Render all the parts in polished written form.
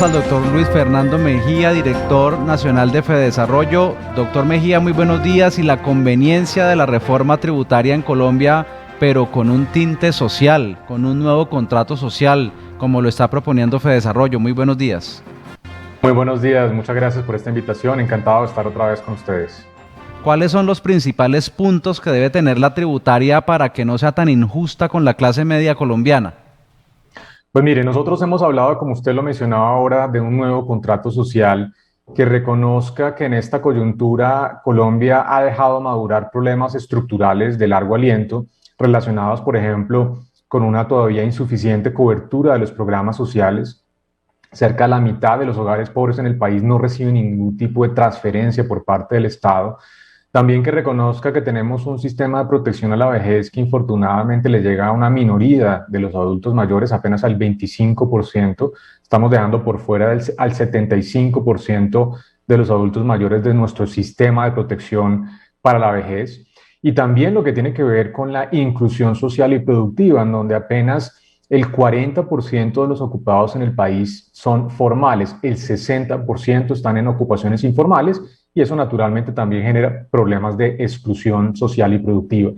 tenemos al doctor Luis Fernando Mejía, director nacional de Fedesarrollo. Doctor Mejía, muy buenos días. Y la conveniencia de la reforma tributaria en Colombia, pero con un tinte social, con un nuevo contrato social, como lo está proponiendo Fedesarrollo. Muy buenos días. Muy buenos días, muchas gracias por esta invitación. Encantado de estar otra vez con ustedes. ¿Cuáles son los principales puntos que debe tener la tributaria para que no sea tan injusta con la clase media colombiana? Pues mire, nosotros hemos hablado, como usted lo mencionaba ahora, de un nuevo contrato social que reconozca que en esta coyuntura Colombia ha dejado madurar problemas estructurales de largo aliento relacionados, por ejemplo, con una todavía insuficiente cobertura de los programas sociales. Cerca de la mitad de los hogares pobres en el país no reciben ningún tipo de transferencia por parte del Estado. También que reconozca que tenemos un sistema de protección a la vejez que infortunadamente le llega a una minoría de los adultos mayores, apenas al 25%. Estamos dejando por fuera al 75% de los adultos mayores de nuestro sistema de protección para la vejez. Y también lo que tiene que ver con la inclusión social y productiva, en donde apenas el 40% de los ocupados en el país son formales, el 60% están en ocupaciones informales y eso naturalmente también genera problemas de exclusión social y productiva.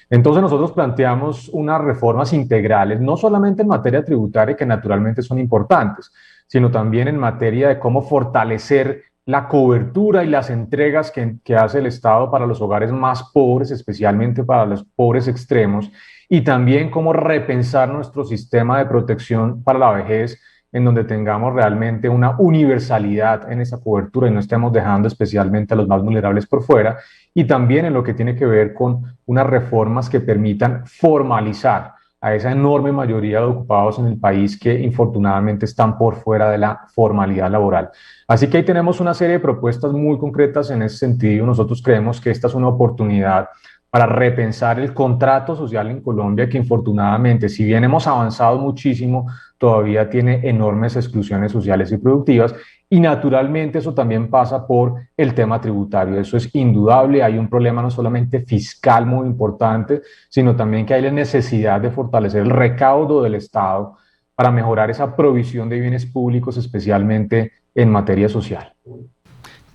Entonces nosotros planteamos unas reformas integrales, no solamente en materia tributaria, que naturalmente son importantes, sino también en materia de cómo fortalecer la cobertura y las entregas que hace el Estado para los hogares más pobres, especialmente para los pobres extremos, y también cómo repensar nuestro sistema de protección para la vejez, en donde tengamos realmente una universalidad en esa cobertura y no estemos dejando especialmente a los más vulnerables por fuera, y también en lo que tiene que ver con unas reformas que permitan formalizar a esa enorme mayoría de ocupados en el país que infortunadamente están por fuera de la formalidad laboral. Así que ahí tenemos una serie de propuestas muy concretas en ese sentido. Nosotros creemos que esta es una oportunidad para repensar el contrato social en Colombia, que infortunadamente, si bien hemos avanzado muchísimo, todavía tiene enormes exclusiones sociales y productivas, y naturalmente eso también pasa por el tema tributario. Eso es indudable. Hay un problema no solamente fiscal muy importante, sino también que hay la necesidad de fortalecer el recaudo del Estado para mejorar esa provisión de bienes públicos, especialmente en materia social.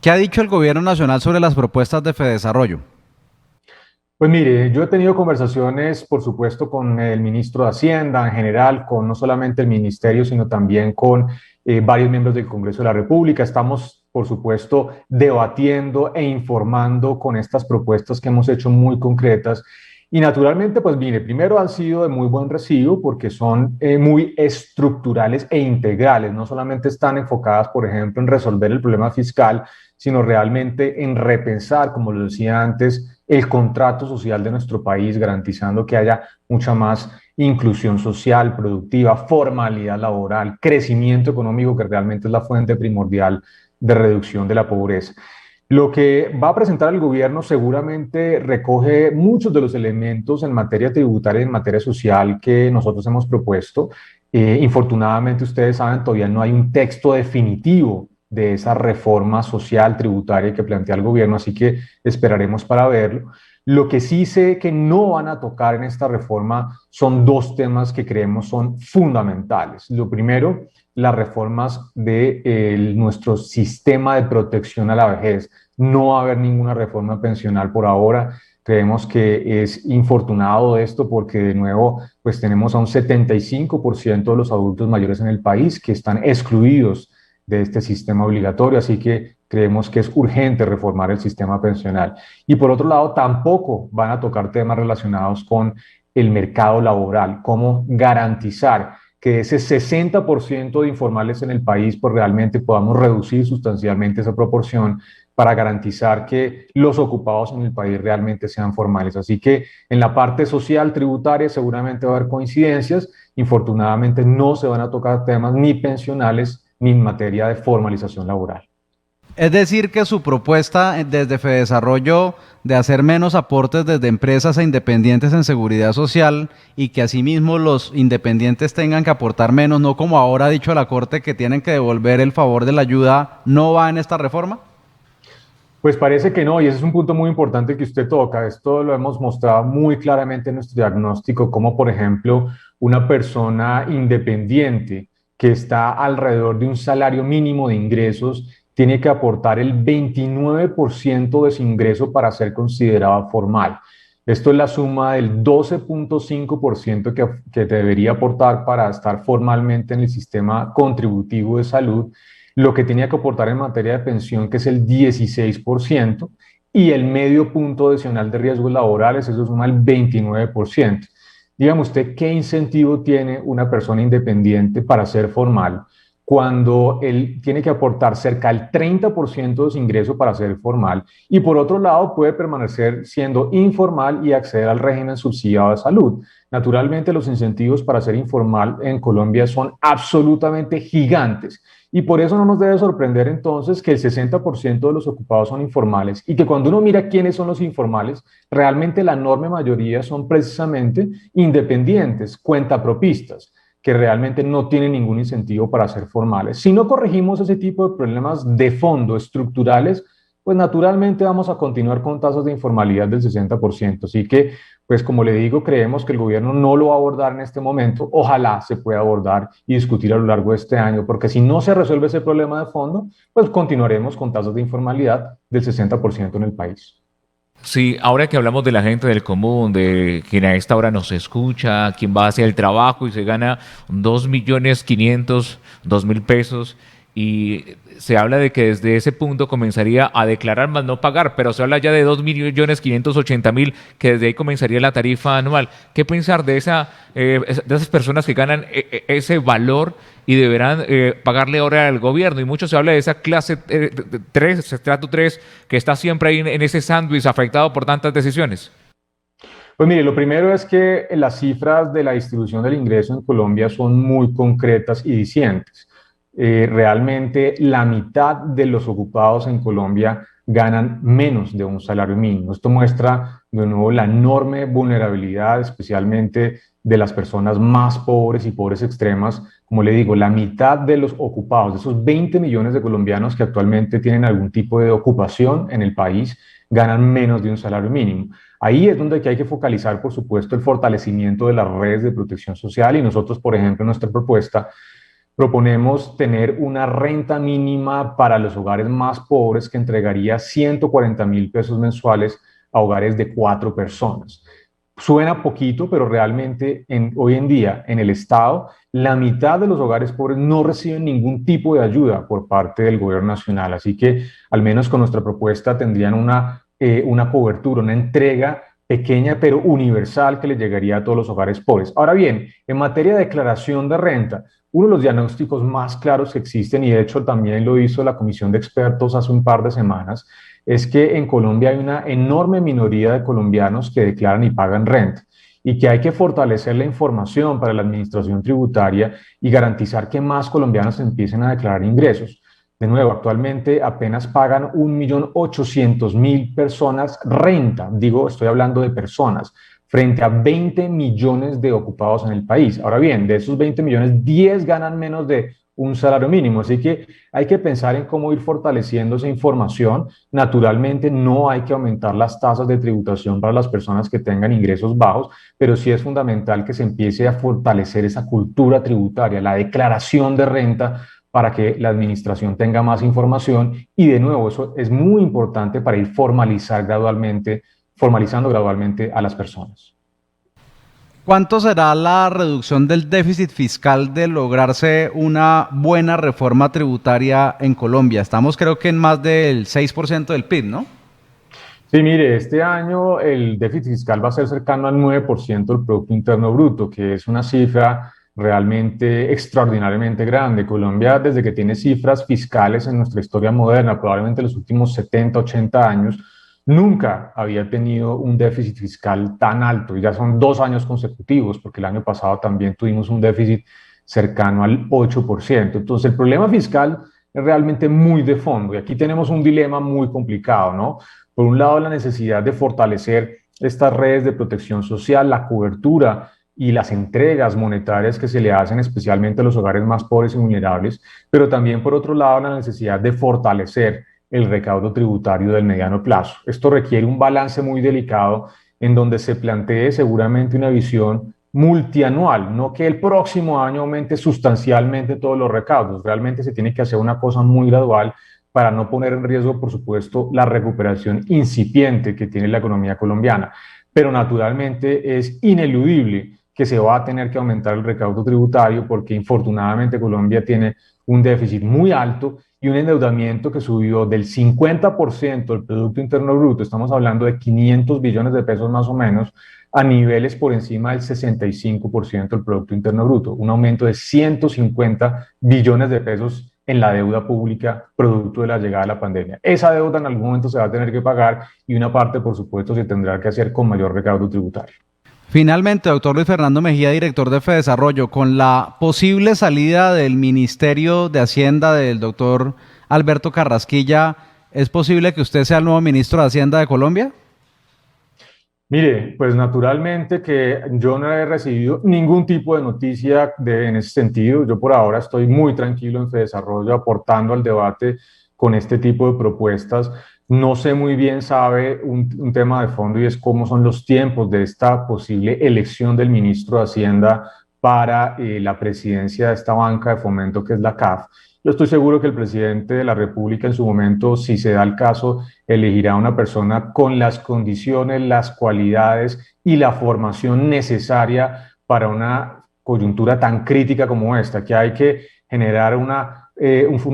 ¿Qué ha dicho el gobierno nacional sobre las propuestas de Fedesarrollo? Pues mire, yo he tenido conversaciones, por supuesto, con el ministro de Hacienda en general, con no solamente el ministerio, sino también con varios miembros del Congreso de la República. Estamos, por supuesto, debatiendo e informando con estas propuestas que hemos hecho muy concretas. Y naturalmente, pues mire, primero han sido de muy buen recibo porque son muy estructurales e integrales. No solamente están enfocadas, por ejemplo, en resolver el problema fiscal, sino realmente en repensar, como lo decía antes, el contrato social de nuestro país, garantizando que haya mucha más inclusión social, productiva, formalidad laboral, crecimiento económico, que realmente es la fuente primordial de reducción de la pobreza. Lo que va a presentar el gobierno seguramente recoge muchos de los elementos en materia tributaria y en materia social que nosotros hemos propuesto. Infortunadamente, ustedes saben, todavía no hay un texto definitivo de esa reforma social tributaria que plantea el gobierno, así que esperaremos para verlo. Lo que sí sé que no van a tocar en esta reforma son dos temas que creemos son fundamentales. Lo primero, las reformas de nuestro sistema de protección a la vejez. No va a haber ninguna reforma pensional por ahora. Creemos que es infortunado esto porque de nuevo pues tenemos a un 75% de los adultos mayores en el país que están excluidos de este sistema obligatorio, así que creemos que es urgente reformar el sistema pensional. Y por otro lado, tampoco van a tocar temas relacionados con el mercado laboral, cómo garantizar que ese 60% de informales en el país, pues realmente podamos reducir sustancialmente esa proporción para garantizar que los ocupados en el país realmente sean formales. Así que en la parte social tributaria seguramente va a haber coincidencias. Infortunadamente no se van a tocar temas ni pensionales ni en materia de formalización laboral. Es decir, que su propuesta desde Fedesarrollo de hacer menos aportes desde empresas a independientes en seguridad social y que asimismo los independientes tengan que aportar menos, no como ahora ha dicho la Corte que tienen que devolver el favor de la ayuda, ¿no va en esta reforma? Pues parece que no, y ese es un punto muy importante que usted toca. Esto lo hemos mostrado muy claramente en nuestro diagnóstico, como por ejemplo una persona independiente que está alrededor de un salario mínimo de ingresos, tiene que aportar el 29% de su ingreso para ser considerado formal. Esto es la suma del 12.5% que debería aportar para estar formalmente en el sistema contributivo de salud, lo que tenía que aportar en materia de pensión, que es el 16%, y el medio punto adicional de riesgos laborales, eso suma el 29%. Dígame usted, ¿qué incentivo tiene una persona independiente para ser formal cuando él tiene que aportar cerca del 30% de su ingreso para ser formal y por otro lado puede permanecer siendo informal y acceder al régimen subsidiado de salud? Naturalmente los incentivos para ser informal en Colombia son absolutamente gigantes y por eso no nos debe sorprender entonces que el 60% de los ocupados son informales y que cuando uno mira quiénes son los informales, realmente la enorme mayoría son precisamente independientes, cuentapropistas, que realmente no tienen ningún incentivo para ser formales. Si no corregimos ese tipo de problemas de fondo, estructurales, pues naturalmente vamos a continuar con tasas de informalidad del 60%. Así que, pues como le digo, creemos que el gobierno no lo va a abordar en este momento. Ojalá se pueda abordar y discutir a lo largo de este año, porque si no se resuelve ese problema de fondo, pues continuaremos con tasas de informalidad del 60% en el país. Sí, ahora que hablamos de la gente del común, de quien a esta hora nos escucha, quien va hacia el trabajo y se gana 2.500.000 pesos y se habla de que desde ese punto comenzaría a declarar más no pagar, pero se habla ya de 2.580.000 que desde ahí comenzaría la tarifa anual. ¿Qué pensar de de esas personas que ganan ese valor y deberán pagarle ahora al gobierno? Y mucho se habla de esa clase 3, estrato 3, que está siempre ahí en ese sándwich afectado por tantas decisiones. Pues mire, lo primero es que las cifras de la distribución del ingreso en Colombia son muy concretas y dicientes. Realmente la mitad de los ocupados en Colombia ganan menos de un salario mínimo. Esto muestra de nuevo la enorme vulnerabilidad, especialmente de las personas más pobres y pobres extremas. Como le digo, la mitad de los ocupados, de esos 20 millones de colombianos que actualmente tienen algún tipo de ocupación en el país, ganan menos de un salario mínimo. Ahí es donde hay que focalizar, por supuesto, el fortalecimiento de las redes de protección social y nosotros, por ejemplo, en nuestra propuesta proponemos tener una renta mínima para los hogares más pobres que entregaría 140.000 pesos mensuales a hogares de 4 personas. Suena poquito, pero realmente hoy en día en el Estado, la mitad de los hogares pobres no reciben ningún tipo de ayuda por parte del gobierno nacional. Así que al menos con nuestra propuesta tendrían una cobertura, una entrega pequeña pero universal que le llegaría a todos los hogares pobres. Ahora bien, en materia de declaración de renta, uno de los diagnósticos más claros que existen, y de hecho también lo hizo la comisión de expertos hace un par de semanas, es que en Colombia hay una enorme minoría de colombianos que declaran y pagan renta y que hay que fortalecer la información para la administración tributaria y garantizar que más colombianos empiecen a declarar ingresos. De nuevo, actualmente apenas pagan 1.800.000 personas renta, digo, estoy hablando de personas, frente a 20 millones de ocupados en el país. Ahora bien, de esos 20 millones, 10 ganan menos de un salario mínimo, así que hay que pensar en cómo ir fortaleciendo esa información. Naturalmente no hay que aumentar las tasas de tributación para las personas que tengan ingresos bajos, pero sí es fundamental que se empiece a fortalecer esa cultura tributaria, la declaración de renta, para que la administración tenga más información y de nuevo eso es muy importante para ir formalizando gradualmente a las personas. ¿Cuánto será la reducción del déficit fiscal de lograrse una buena reforma tributaria en Colombia? Estamos creo que en más del 6% del PIB, ¿no? Sí, mire, este año el déficit fiscal va a ser cercano al 9% del Producto Interno Bruto, que es una cifra realmente extraordinariamente grande. Colombia, desde que tiene cifras fiscales en nuestra historia moderna, probablemente en los últimos 70, 80 años, nunca había tenido un déficit fiscal tan alto. Y ya son 2 años consecutivos, porque el año pasado también tuvimos un déficit cercano al 8%. Entonces, el problema fiscal es realmente muy de fondo. Y aquí tenemos un dilema muy complicado, ¿no? Por un lado, la necesidad de fortalecer estas redes de protección social, la cobertura y las entregas monetarias que se le hacen especialmente a los hogares más pobres y vulnerables, pero también por otro lado la necesidad de fortalecer el recaudo tributario del mediano plazo. Esto requiere un balance muy delicado en donde se plantee seguramente una visión multianual, no que el próximo año aumente sustancialmente todos los recaudos. Realmente se tiene que hacer una cosa muy gradual para no poner en riesgo, por supuesto, la recuperación incipiente que tiene la economía colombiana. Pero naturalmente es ineludible que se va a tener que aumentar el recaudo tributario porque infortunadamente Colombia tiene un déficit muy alto y un endeudamiento que subió del 50% del Producto Interno Bruto, estamos hablando de 500 billones de pesos más o menos, a niveles por encima del 65% del Producto Interno Bruto, un aumento de 150 billones de pesos en la deuda pública producto de la llegada de la pandemia. Esa deuda en algún momento se va a tener que pagar y una parte, por supuesto, se tendrá que hacer con mayor recaudo tributario. Finalmente, doctor Luis Fernando Mejía, director de Fedesarrollo, con la posible salida del Ministerio de Hacienda del doctor Alberto Carrasquilla, ¿es posible que usted sea el nuevo ministro de Hacienda de Colombia? Mire, pues naturalmente que yo no he recibido ningún tipo de noticia en ese sentido. Yo por ahora estoy muy tranquilo en Fedesarrollo aportando al debate con este tipo de propuestas. No sé muy bien, sabe, un tema de fondo y es cómo son los tiempos de esta posible elección del ministro de Hacienda para la presidencia de esta banca de fomento que es la CAF. Yo estoy seguro que el presidente de la República en su momento, si se da el caso, elegirá a una persona con las condiciones, las cualidades y la formación necesaria para una coyuntura tan crítica como esta, que hay que generar un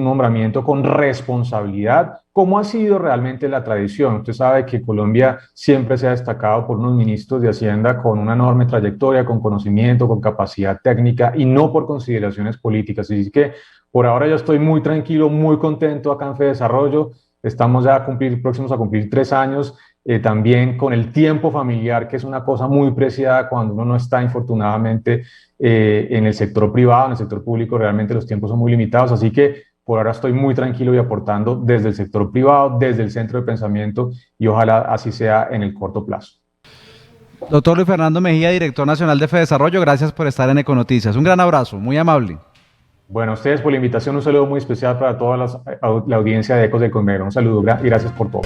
nombramiento con responsabilidad, como ha sido realmente la tradición. Usted sabe que Colombia siempre se ha destacado por unos ministros de Hacienda con una enorme trayectoria, con conocimiento, con capacidad técnica y no por consideraciones políticas. Así que por ahora yo estoy muy tranquilo, muy contento acá en Fedesarrollo. Estamos ya próximos a cumplir 3 años, también con el tiempo familiar, que es una cosa muy preciada cuando uno no está infortunadamente en el sector privado, en el sector público, realmente los tiempos son muy limitados, así que por ahora estoy muy tranquilo y aportando desde el sector privado, desde el centro de pensamiento y ojalá así sea en el corto plazo. Doctor Luis Fernando Mejía, director nacional de Fedesarrollo, gracias por estar en Econoticias. Un gran abrazo, muy amable. Bueno, a ustedes por la invitación, un saludo muy especial para toda la audiencia de Ecos de Colmena. Un saludo y gracias por todo.